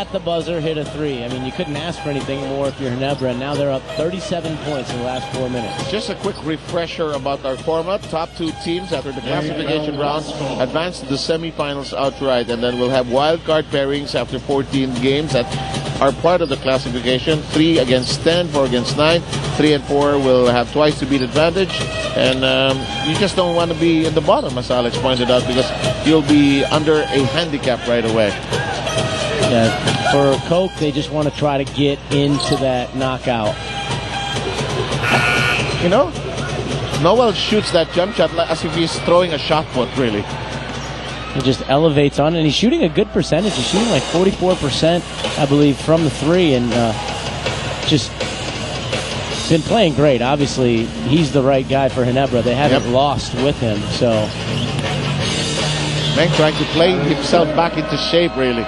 at the buzzer, hit a 3. I mean, you couldn't ask for anything more if you're Ginebra, and now they're up 37 points in the last 4 minutes. Just a quick refresher about our format. Top 2 teams after the classification round advance to the semifinals outright, and then we'll have wild card pairings after 14 games that are part of the classification. 3 against 10, 4 against 9. 3 and 4 will have twice to beat advantage, and you just don't want to be in the bottom, as Alex pointed out, because you'll be under a handicap right away. Yeah, for Coke, they just want to try to get into that knockout. You know, Noel shoots that jump shot as if he's throwing a shot put, really. He just elevates on, and he's shooting a good percentage. He's shooting like 44%, I believe, from the 3, and just been playing great. Obviously, he's the right guy for Ginebra. They haven't lost with him, so. Meng trying to play himself back into shape, really.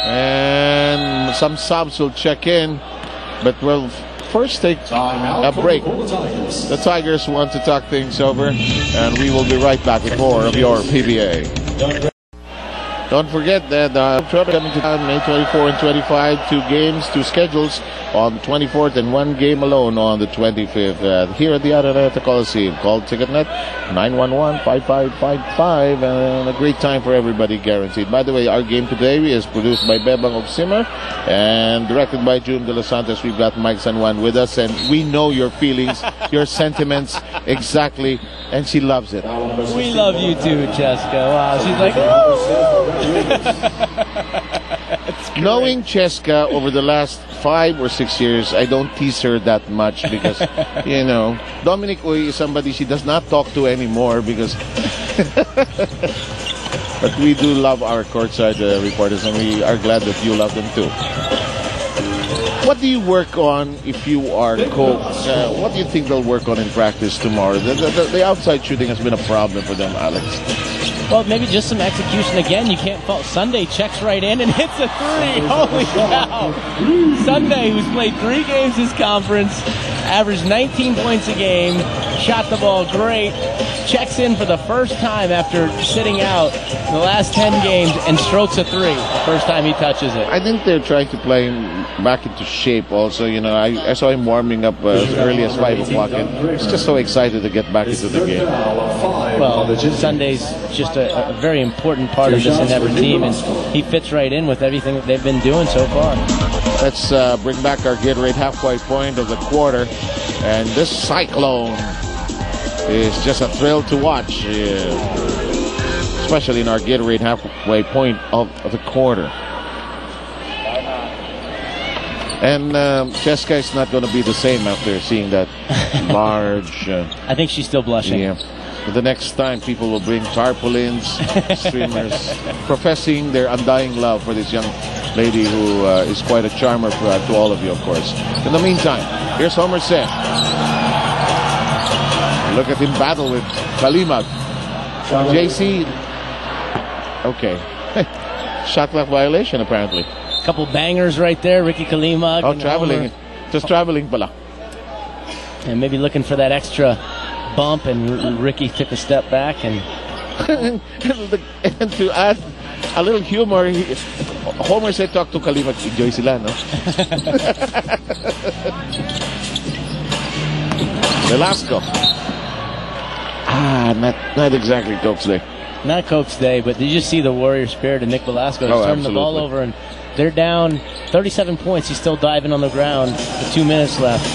And some subs will check in, but we'll first take a break. The Tigers want to talk things over, and we will be right back with more of your PBA. Don't forget that coming to May 24 and 25, 2 games, 2 schedules on the 24th, and 1 game alone on the 25th. Here at the Araneta Coliseum. Call TicketNet 911-5555, and a great time for everybody guaranteed. By the way, our game today is produced by Bebang Ogsimmer and directed by June De Los Santos. We've got Mike San Juan with us, and we know your feelings, your sentiments exactly, and she loves it. We love you too, Cheska. Wow, she's like, oh! Knowing Cheska over the last 5 or 6 years, I don't tease her that much because, you know, Dominic Uy is somebody she does not talk to anymore because... But we do love our courtside reporters, and we are glad that you love them too. What do you work on if you are Coke? What do you think they'll work on in practice tomorrow? The outside shooting has been a problem for them, Alex. Well, maybe just some execution again. You can't fault. Sunday checks right in and hits a 3. Holy cow. Sunday, who's played 3 games this conference, averaged 19 points a game, shot the ball great, checks in for the first time after sitting out the last 10 games and strokes a 3 the first time he touches it. I think they're trying to play him back into shape also. You know, I saw him warming up as early as 5 o'clock, and he's just so excited to get back into the game. Well, Sunday's just a very important part of this Ginebra team, and he fits right in with everything that they've been doing so far. Let's bring back our Gatorade halfway point of the quarter, and this Cyclone is just a thrill to watch, especially in our Gatorade halfway point of the quarter. And Cheska is not going to be the same after seeing that large... I think she's still blushing. Yeah. The next time, people will bring tarpaulins, streamers, professing their undying love for this young lady who is quite a charmer to all of you, of course. In the meantime, here's Homer Sen. Look at him battle with Kalimag. JC. Okay. Shot clock violation, apparently. Couple bangers right there, Ricky Kalimag. Oh, traveling. Just traveling pala. And maybe looking for that extra bump, and Ricky took a step back. And and to add a little humor, Homer said talk to Kalimag, enjoy sila, no? Velasco. Not exactly Coke's day. Not Coke's day, but did you see the warrior spirit of Nick Velasco? He's turning the ball over, and they're down 37 points. He's still diving on the ground with 2 minutes left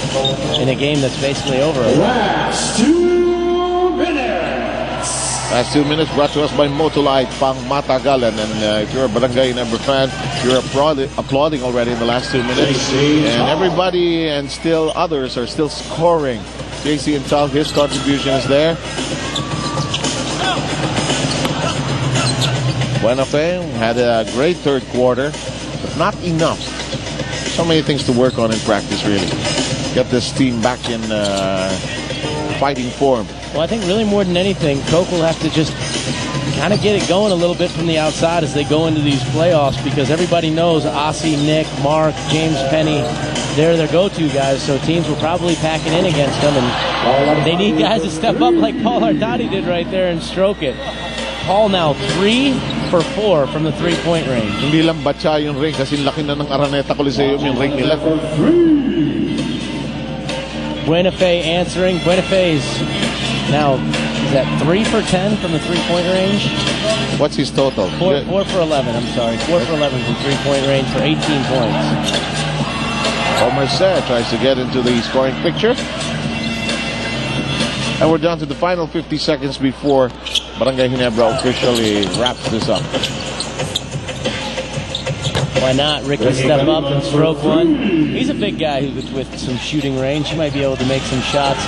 in a game that's basically over. Last 2 minutes. Last 2 minutes brought to us by Motolite Pang Matagalan. And if you're a Barangay Ginebra fan, you're applauding already in the last 2 minutes. And everybody and still others are still scoring. JC and Tal, his contribution is there. Buena Fe had a great third quarter, but not enough. So many things to work on in practice, really. Get this team back in fighting form. Well, I think really more than anything, Coke will have to just kind of get it going a little bit from the outside as they go into these playoffs, because everybody knows Ossie, Nick, Mark, James Penny, they're their go-to guys, so teams will probably pack it in against them, and they need guys to step up like Paul Ardati did right there and stroke it. Paul now 3 for 4 from the three-point range. Hindi lang batya yung ring kasi laki na ng Araneta Coliseum yung ring nila. Buenafe answering. Buenafe is now, is that 3 for 10 from the three-point range? What's his total? 4 for 11, I'm sorry. 4 for 11 from three-point range for 18 points. Omar Said tries to get into the scoring picture. And we're down to the final 50 seconds before Barangay Ginebra officially wraps this up. Why not? Rick will step up and stroke one. He's a big guy with some shooting range. He might be able to make some shots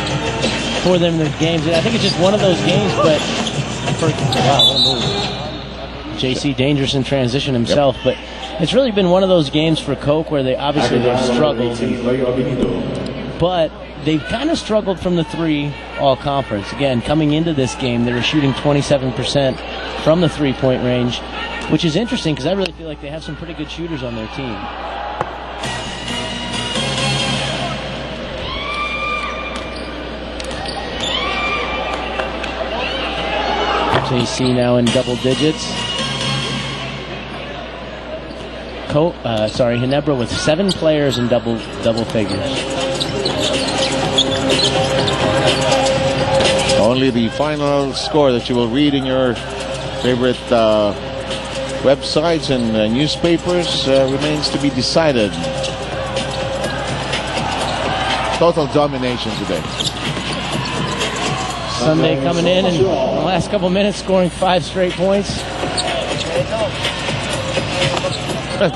for them in their games. And I think it's just one of those games, but wow, what a move. JC dangerous in transition himself, but it's really been one of those games for Coke where they've struggled. But they've kind of struggled from the three all-conference. Again, coming into this game, they were shooting 27% from the three-point range, which is interesting because I really feel like they have some pretty good shooters on their team. JC now in double digits. Ginebra with 7 players in double figures. Only the final score that you will read in your favorite websites and newspapers remains to be decided. Total domination today. Sunday coming in the last couple minutes scoring 5 straight points.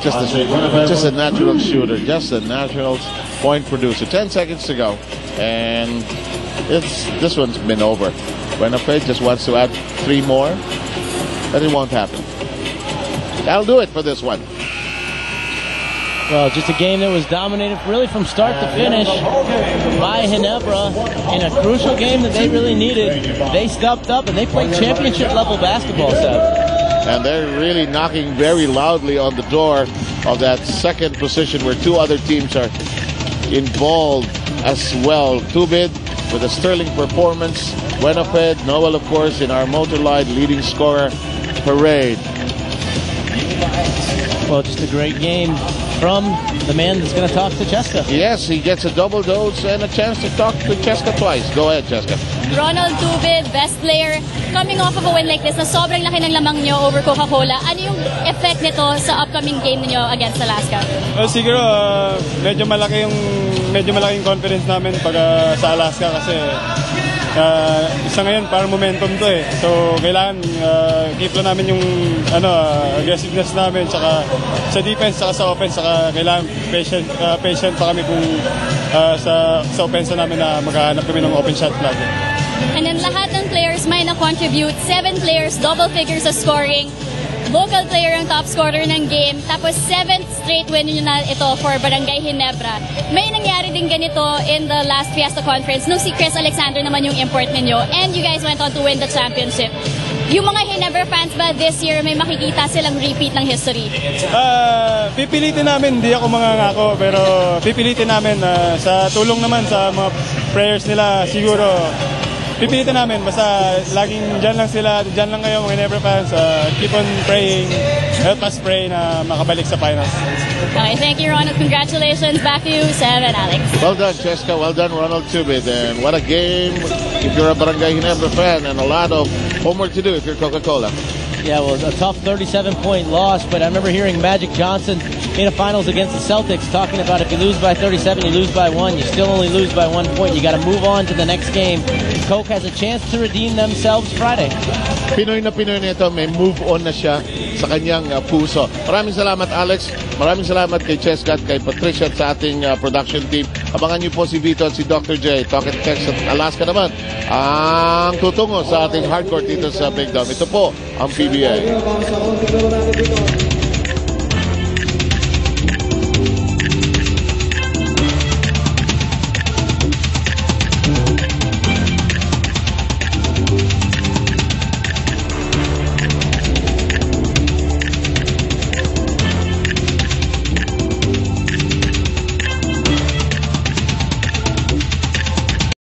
Just a natural shooter, just a natural point producer. 10 seconds to go, and this one's been over. Buenafe just wants to add 3 more, but it won't happen. That'll do it for this one. Well, just a game that was dominated really from start to finish by Ginebra in a crucial game that they really needed. They stepped up and they played championship level basketball, Seth. And they're really knocking very loudly on the door of that second position where 2 other teams are involved as well. Tubid with a sterling performance. Buenafe, Noel, of course, in our Motorlight leading scorer parade. Well, just a great game from the man that's going to talk to Cheska. Yes, he gets a double dose and a chance to talk to Cheska twice. Go ahead, Cheska. Ronald Tubid, best player, coming off of a win like this na sobrang laki ng lamang nyo over Coca-Cola. Ano yung effect nito sa upcoming game niyo against Alaska? Well, siguro medyo malaking confidence namin pag sa Alaska kasi isa ngayon parang momentum to eh. So kailangan keep lang namin yung aggressiveness namin tsaka sa defense tsaka sa offense tsaka kailangan patient pa kami kung sa offense namin na maghahanap kami ng open shot lagi. And then lahat ng players may na-contribute. 7 players, double figures sa scoring. Vocal player ang top scorer ng game. Tapos 7th straight win nyo na ito for Barangay Ginebra. May nangyari din ganito in the last Fiesta Conference nung si Chris Alexander naman yung import ninyo. And you guys went on to win the championship. Yung mga Ginebra fans ba this year may makikita silang repeat ng history? Pipilitin namin, hindi ako mangangako, pero pipilitin namin sa tulong naman sa mga prayers nila siguro. Pipilitin namin, basta laging dyan lang sila, dyan lang kayo mga Ginebra fans. Keep on praying, help us pray na makabalik sa finals. Okay, thank you Ronald. Congratulations. Back to you, Sam and Alex. Well done, Cheska. Well done, Ronald Tubid. And what a game if you're a Barangay Ginebra fan, and a lot of homework to do if you're Coca-Cola. Yeah, well, a tough 37-point loss, but I remember hearing Magic Johnson in the finals against the Celtics talking about if you lose by 37, you lose by 1. You still only lose by 1 point. You got to move on to the next game. Coke has a chance to redeem themselves Friday. Pinoy na Pinoy nito, may move on na siya sa kanyang puso. Maraming salamat, Alex. Maraming salamat kay Cheska at kay Patricia at sa ating production team. Abangan niyo po si Vito at si Dr. J. Talk and Text at Alaska naman ang tutungo sa ating hardcore dito sa Big Dome. Ito po ang PBA.